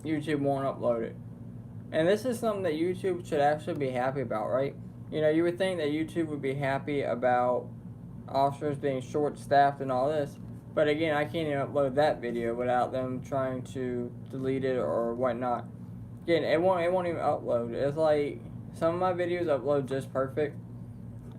YouTube won't upload it. And this is something that YouTube should actually be happy about, right? You know, you would think that YouTube would be happy about officers being short-staffed and all this, but again, I can't even upload that video without them trying to delete it or whatnot. Again, it won't even upload. It's like some of my videos upload just perfect,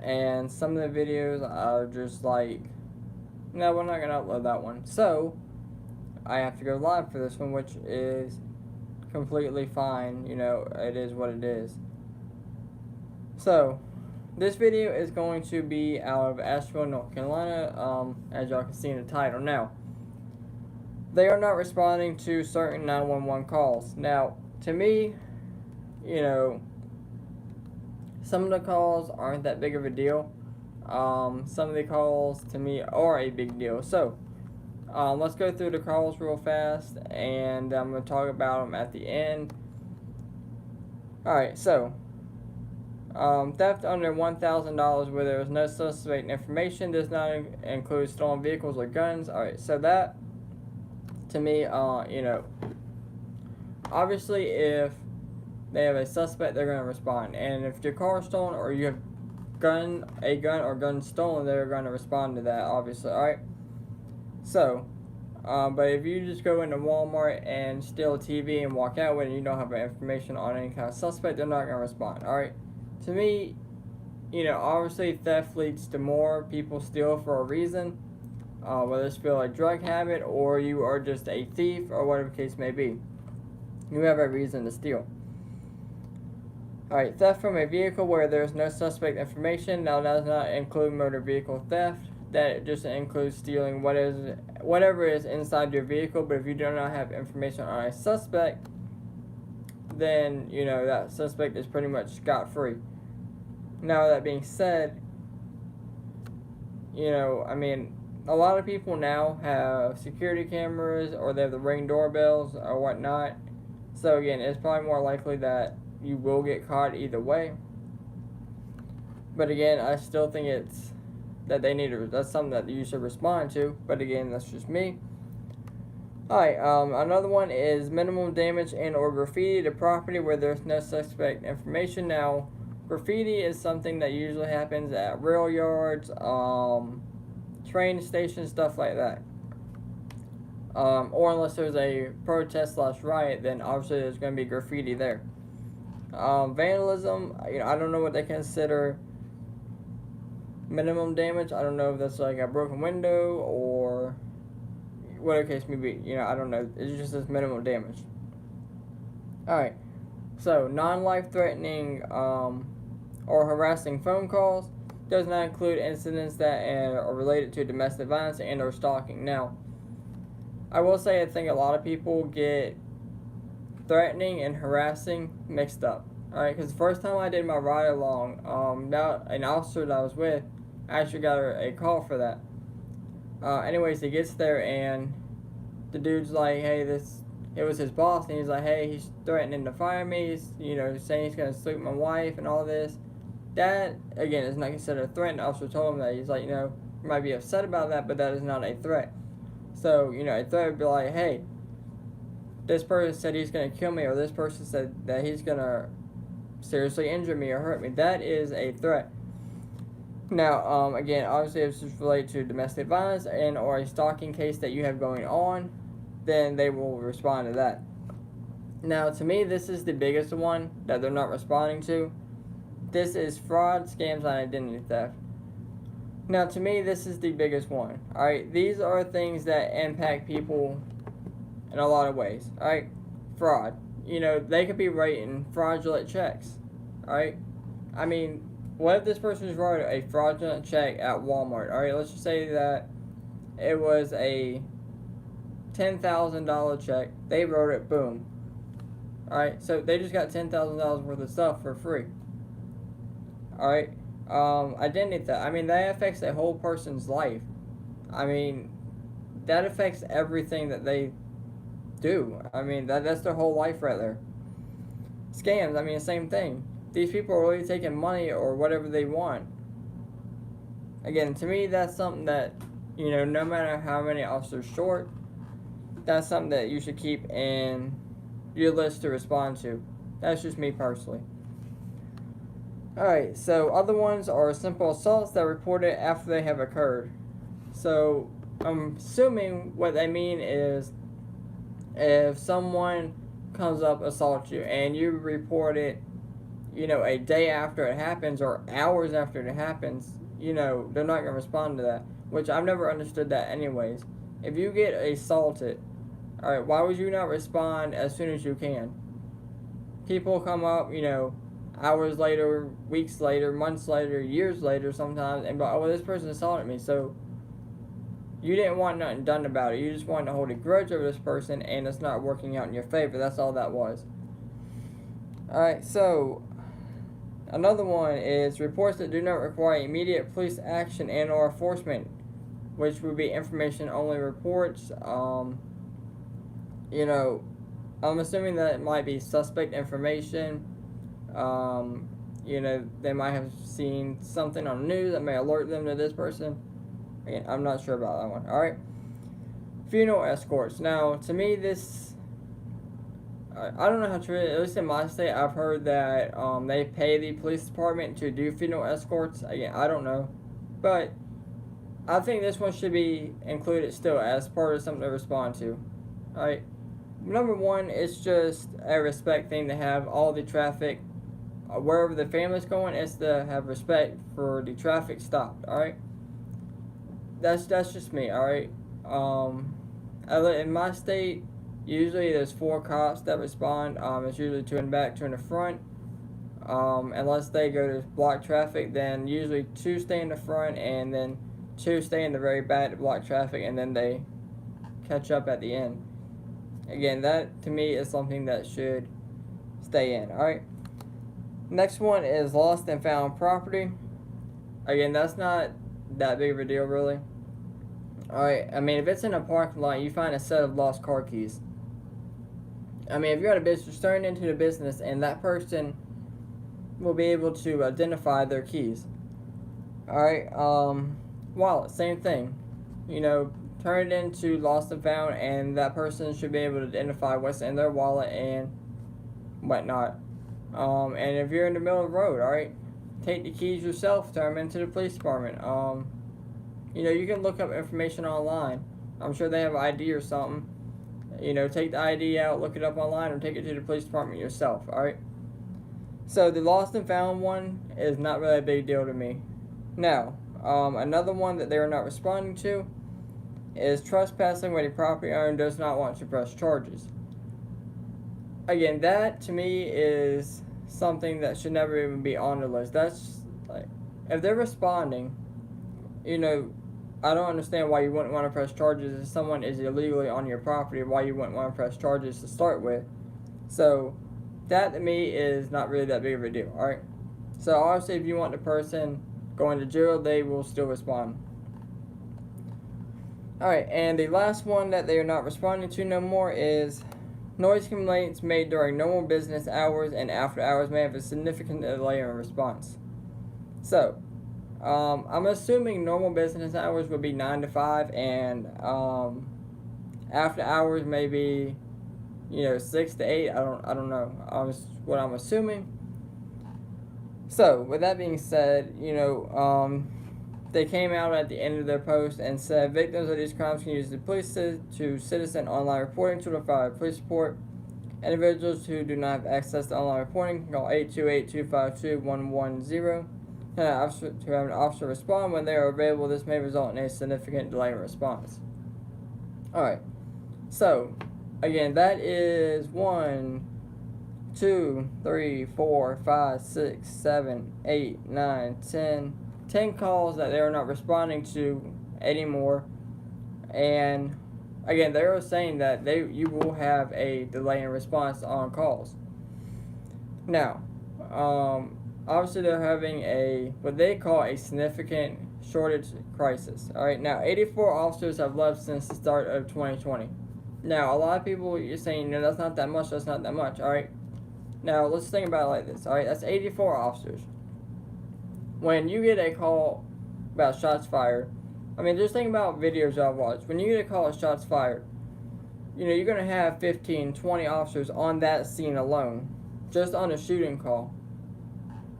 and some of the videos are just like, no, we're not gonna upload that one. So I have to go live for this one, which is completely fine. You know, it is what it is. So this video is going to be out of Asheville, North Carolina, as y'all can see in the title. Now, they are not responding to certain 911 calls. Now, to me, you know, some of the calls aren't that big of a deal. Some of the calls to me are a big deal. So, let's go through the calls real fast, and I'm going to talk about them at the end. Alright, so, theft under $1,000 where there is no suspect information does not include stolen vehicles or guns. Alright, so that, to me, you know, obviously if they have a suspect, they're going to respond. And if your car is stolen or you have a gun or gun stolen, they're going to respond to that, obviously. Alright, so, but if you just go into Walmart and steal a TV and walk out with it and you don't have information on any kind of suspect, they're not going to respond. Alright, to me, you know, obviously theft leads to more people steal for a reason, whether it's for a drug habit or you are just a thief or whatever the case may be. You have a reason to steal. Alright, theft from a vehicle where there is no suspect information. Now, that does not include motor vehicle theft. That just includes stealing whatever is inside your vehicle. But if you do not have information on a suspect, then, you know, that suspect is pretty much scot-free. Now, that being said, you know, I mean, a lot of people now have security cameras or they have the Ring doorbells or whatnot. So, again, it's probably more likely that you will get caught either way. But again, I still think it's that that's something that you should respond to. But again, that's just me. Alright, another one is minimum damage and or graffiti to property where there's no suspect information. Now, graffiti is something that usually happens at rail yards, train stations, stuff like that. Or unless there's a protest / riot, then obviously there's going to be graffiti there. Vandalism, you know, I don't know what they consider minimum damage. I don't know if that's like a broken window or whatever case may be. You know, I don't know. It's just this minimum damage. Alright, so non-life threatening or harassing phone calls does not include incidents that are related to domestic violence and or stalking. Now, I will say I think a lot of people get threatening and harassing mixed up. Alright, because the first time I did my ride along, now an officer that I was with actually got a call for that. Anyways, he gets there and the dude's like, hey, it was his boss, and he's like, hey, he's threatening to fire me. He's, you know, saying he's going to sleep with my wife and all this. That, again, is not considered a threat. And the officer told him that. He's like, you know, you might be upset about that, but that is not a threat. So, you know, a threat would be like, hey, this person said he's going to kill me, or this person said that he's going to seriously injure me or hurt me. That is a threat. Now, again, obviously if it's related to domestic violence and or a stalking case that you have going on, then they will respond to that. Now, to me, this is the biggest one that they're not responding to. This is fraud, scams, and identity theft. Now, to me, this is the biggest one. Alright, these are things that impact people in a lot of ways. Alright, fraud. You know, they could be writing fraudulent checks. Alright, I mean, what if this person's writing a fraudulent check at Walmart? Alright, let's just say that it was a $10,000 check. They wrote it, boom. Alright, so they just got $10,000 worth of stuff for free. Alright, identity theft. I mean, that affects a whole person's life. I mean, that affects everything that they do. I mean, that's their whole life right there. Scams, I mean, the same thing. These people are really taking money or whatever they want. Again, to me, that's something that, you know, no matter how many officers short, that's something that you should keep in your list to respond to. That's just me personally. Alright, so other ones are simple assaults that are reported after they have occurred. So I'm assuming what they mean is if someone comes up, assaults you, and you report it, a day after it happens or hours after it happens, they're not going to respond to that, which I've never understood that anyways. If you get assaulted, alright, why would you not respond as soon as you can? People come up, hours later, weeks later, months later, years later sometimes, and oh, well, this person assaulted me, so you didn't want nothing done about it. You just wanted to hold a grudge over this person, and it's not working out in your favor. That's all that was. Alright, so another one is reports that do not require immediate police action and or enforcement, which would be information-only reports. I'm assuming that it might be suspect information. They might have seen something on the news that may alert them to this person. Again, I'm not sure about that one. Alright. Funeral escorts. Now, to me, this... I don't know how true it is. At least in my state, I've heard that they pay the police department to do funeral escorts. Again, I don't know. But I think this one should be included still as part of something to respond to. Alright. Number one, it's just a respect thing to have all the traffic, wherever the family's going, is to have respect for the traffic stopped, alright? That's just me, alright? In my state, usually there's 4 cops that respond. It's usually 2 in the back, 2 in the front. Unless they go to block traffic, then usually 2 stay in the front, and then 2 stay in the very back to block traffic, and then they catch up at the end. Again, that to me is something that should stay in, alright? Next one is lost and found property. Again, that's not that big of a deal, really. Alright, if it's in a parking lot, you find a set of lost car keys. If you're at a business, turn into the business, and that person will be able to identify their keys. Alright, wallet, same thing. Turn it into lost and found, and that person should be able to identify what's in their wallet and whatnot. And if you're in the middle of the road, alright, take the keys yourself, turn them into the police department. You can look up information online. I'm sure they have ID or something. Take the ID out, look it up online, or take it to the police department yourself, alright? So the lost and found one is not really a big deal to me. Now, another one that they are not responding to is trespassing when a property owner does not want to press charges. Again, that to me is something that should never even be on the list. That's like, if they're responding, I don't understand why you wouldn't want to press charges if someone is illegally on your property, why you wouldn't want to press charges to start with. So that to me is not really that big of a deal, alright? So obviously if you want the person going to jail, they will still respond. Alright, and the last one that they are not responding to no more is noise complaints made during normal business hours and after hours may have a significant delay in response. So, I'm assuming normal business hours would be 9 to 5, and after hours maybe 6 to 8. I don't know. What I'm assuming. So, with that being said, they came out at the end of their post and said victims of these crimes can use the police to citizen online reporting tool to file a police report. Individuals who do not have access to online reporting can call 828-252-110 to have an officer respond when they are available. This may result in a significant delay in response. Alright, so again, that is 1, 2, 3, 4, 5, 6, 7, 8, 9, 10 calls that they are not responding to anymore. And again, they are saying that you will have a delay in response on calls. Now, obviously they're having what they call a significant shortage crisis. Alright, now 84 officers have left since the start of 2020. Now, a lot of people are saying, that's not that much, alright? Now, let's think about it like this, alright? That's 84 officers. When you get a call about shots fired, just think about videos I've watched. When you get a call of shots fired, you're going to have 15, 20 officers on that scene alone, just on a shooting call.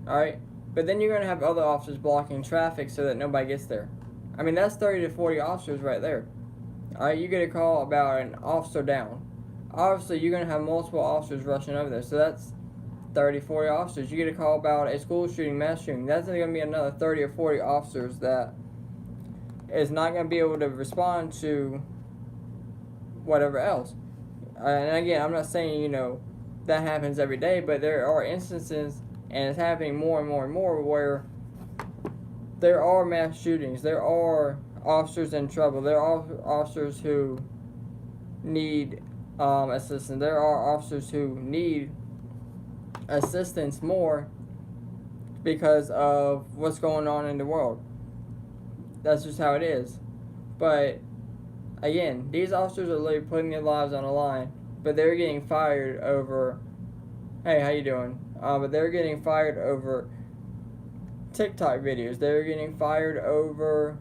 Alright? But then you're going to have other officers blocking traffic so that nobody gets there. I mean, that's 30 to 40 officers right there. Alright, you get a call about an officer down. Obviously, you're going to have multiple officers rushing over there. So that's 30, 40 officers. You get a call about a school shooting, mass shooting. That's going to be another 30 or 40 officers that is not going to be able to respond to whatever else. And again, I'm not saying, that happens every day, but there are instances, and it's happening more and more and more, where there are mass shootings. There are officers in trouble. There are officers who need assistance. There are officers who need assistance more because of what's going on in the world. That's just how it is. But again, these officers are literally putting their lives on the line, but they're getting fired over, hey, how you doing? But they're getting fired over TikTok videos. They're getting fired over,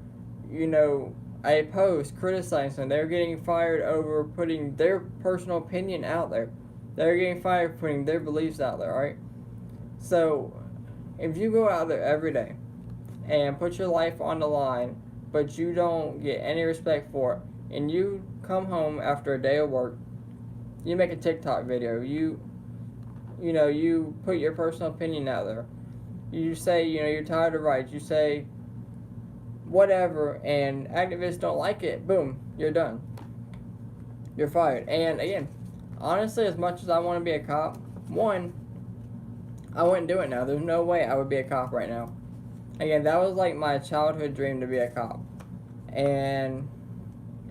a post criticizing them. They're getting fired over putting their personal opinion out there. They're getting fired for putting their beliefs out there, right? So, if you go out there every day and put your life on the line, but you don't get any respect for it, and you come home after a day of work, you make a TikTok video, you put your personal opinion out there, you say, you're tired of rights, you say whatever, and activists don't like it, boom, you're done. You're fired. And again, honestly, as much as I want to be a cop, one, I wouldn't do it now. There's no way I would be a cop right now. Again, that was like my childhood dream to be a cop. And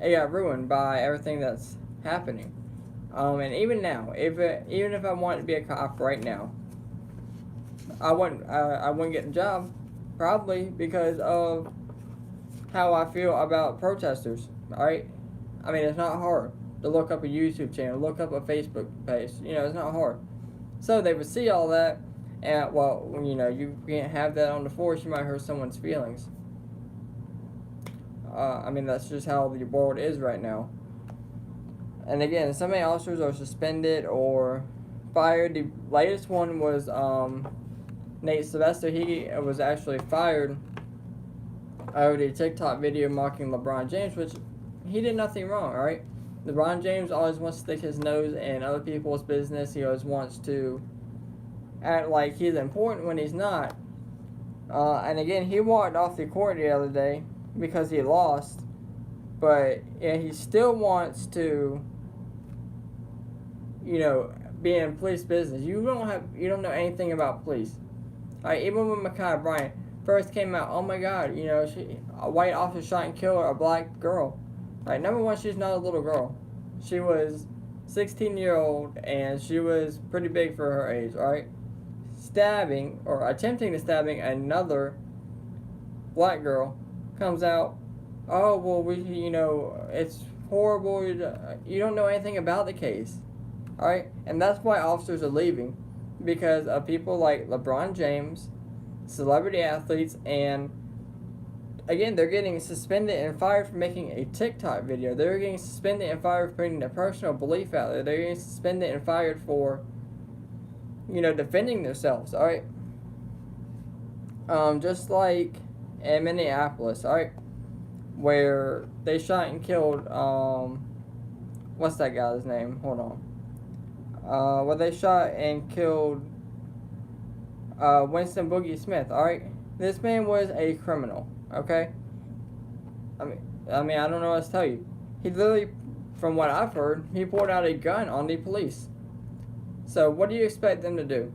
it got ruined by everything that's happening. And even now, even if I wanted to be a cop right now, I wouldn't get the job, probably because of how I feel about protesters. Alright? I mean, it's not hard to look up a YouTube channel, look up a Facebook page. It's not hard. So they would see all that, and well, you can't have that on the force. You might hurt someone's feelings. I mean, that's just how the world is right now. And again, so many officers are suspended or fired. The latest one was Nate Sylvester. He was actually fired over the TikTok video mocking LeBron James, which he did nothing wrong, alright? LeBron James always wants to stick his nose in other people's business. He always wants to act like he's important when he's not. And again, he walked off the court the other day because he lost. But yeah, he still wants to, be in police business. You don't know anything about police. Even when Ma'Khia Bryant first came out, oh my God, a white officer shot and killed a black girl. Number one, she's not a little girl. She was 16-year-old, and she was pretty big for her age, alright? Stabbing, or attempting to stabbing another black girl, comes out, oh, well, it's horrible, you don't know anything about the case, alright? And that's why officers are leaving, because of people like LeBron James, celebrity athletes, and again, they're getting suspended and fired for making a TikTok video. They're getting suspended and fired for putting their personal belief out there. They're getting suspended and fired for, defending themselves, alright? Just like in Minneapolis, alright? Where they shot and killed, what's that guy's name? Hold on. Where they shot and killed Winston Boogie Smith, alright? This man was a criminal. Okay? I mean, I don't know what else to tell you. He literally, from what I've heard, he pulled out a gun on the police. So, what do you expect them to do?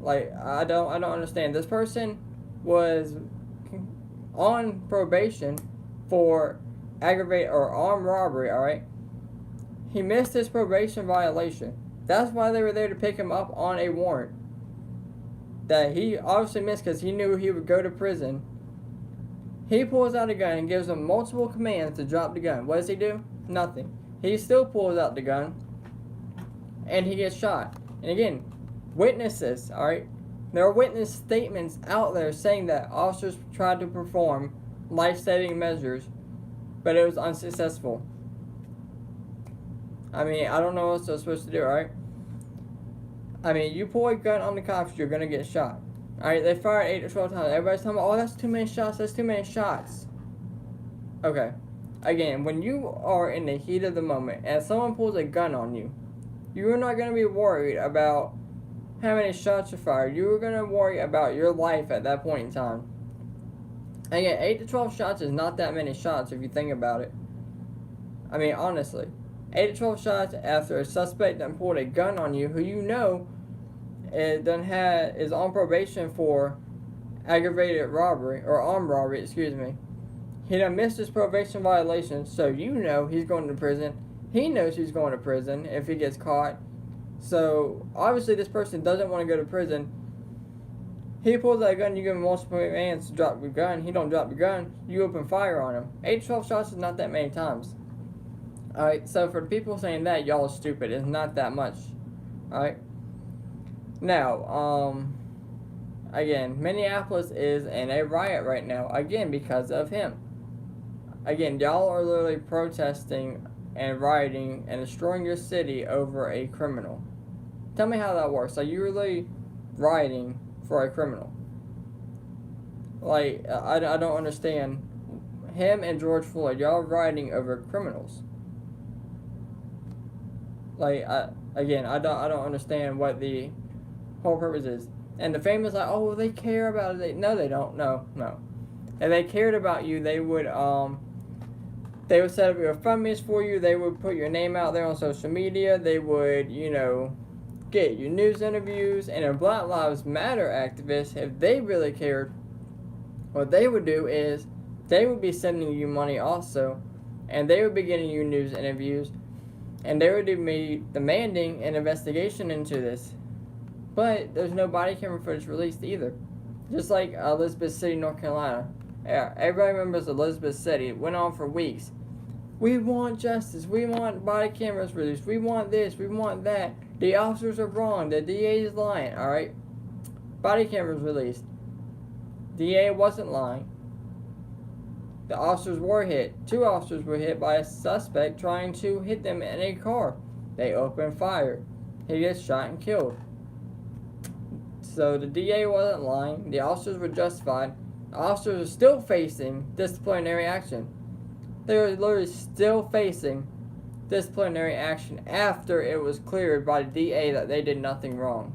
I don't understand. This person was on probation for aggravated or armed robbery, alright? He missed his probation violation. That's why they were there to pick him up on a warrant that he obviously missed because he knew he would go to prison. He pulls out a gun and gives them multiple commands to drop the gun. What does he do? Nothing. He still pulls out the gun, and he gets shot. And again, witnesses, alright? There are witness statements out there saying that officers tried to perform life-saving measures, but it was unsuccessful. I mean, I don't know what else they're supposed to do, right? I mean, you pull a gun on the cops, you're gonna get shot. Alright, they fired 8 to 12 times. Everybody's talking about, oh, that's too many shots, that's too many shots. Okay. Again, when you are in the heat of the moment and someone pulls a gun on you, you're not gonna be worried about how many shots you fired. You're gonna worry about your life at that point in time. Again, 8 to 12 shots is not that many shots if you think about it. I mean, honestly. 8 to 12 shots after a suspect that pulled a gun on you who you know is on probation for aggravated robbery, or armed robbery, excuse me. He done missed his probation violation, so you know he's going to prison. He knows he's going to prison if he gets caught. So, obviously this person doesn't want to go to prison. He pulls that gun, you give him multiple commands to drop your gun. He don't drop your gun, you open fire on him. 8 to 12 shots is not that many times. Alright, so for the people saying that, y'all are stupid. It's not that much. Alright? Now, again, Minneapolis is in a riot right now. Again, because of him. Again, y'all are literally protesting and rioting and destroying your city over a criminal. Tell me how that works. Like, you're really rioting for a criminal. Like, I don't understand. Him and George Floyd, y'all rioting over criminals. Like, I don't understand what the whole purpose is. And the family's like, oh, well, they care about it. No, they don't. No. If they cared about you, they would set up your GoFundMes for you. They would put your name out there on social media. They would, get your news interviews. And if Black Lives Matter activists, if they really cared, what they would do is they would be sending you money also. And they would be getting you news interviews. And they would be demanding an investigation into this. But there's no body camera footage released either. Just like Elizabeth City, North Carolina. Yeah, everybody remembers Elizabeth City. It went on for weeks. We want justice. We want body cameras released. We want this. We want that. The officers are wrong. The DA is lying. Alright? Body cameras released. DA wasn't lying. The officers were hit. 2 officers were hit by a suspect trying to hit them in a car. They opened fire. He gets shot and killed. So the DA wasn't lying. The officers were justified. The officers are still facing disciplinary action. They were literally still facing disciplinary action after it was cleared by the DA that they did nothing wrong.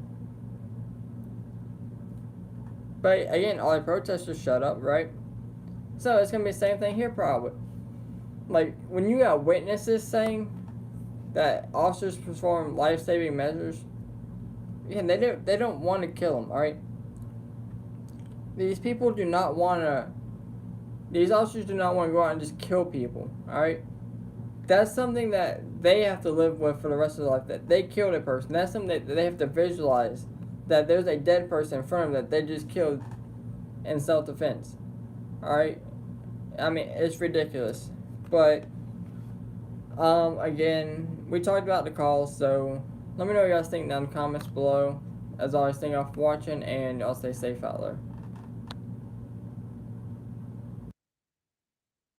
But again, all the protesters shut up, right? So it's going to be the same thing here probably. Like, when you got witnesses saying that officers perform life-saving measures, and they don't want to kill them, alright? These people do not want to, these officers do not want to go out and just kill people, alright? That's something that they have to live with for the rest of their life, that they killed a person. That's something that they have to visualize, that there's a dead person in front of them that they just killed in self-defense, alright? I mean, it's ridiculous. But, again, we talked about the calls, so let me know what you guys think down in the comments below. As always, thank y'all for watching, and y'all stay safe out there.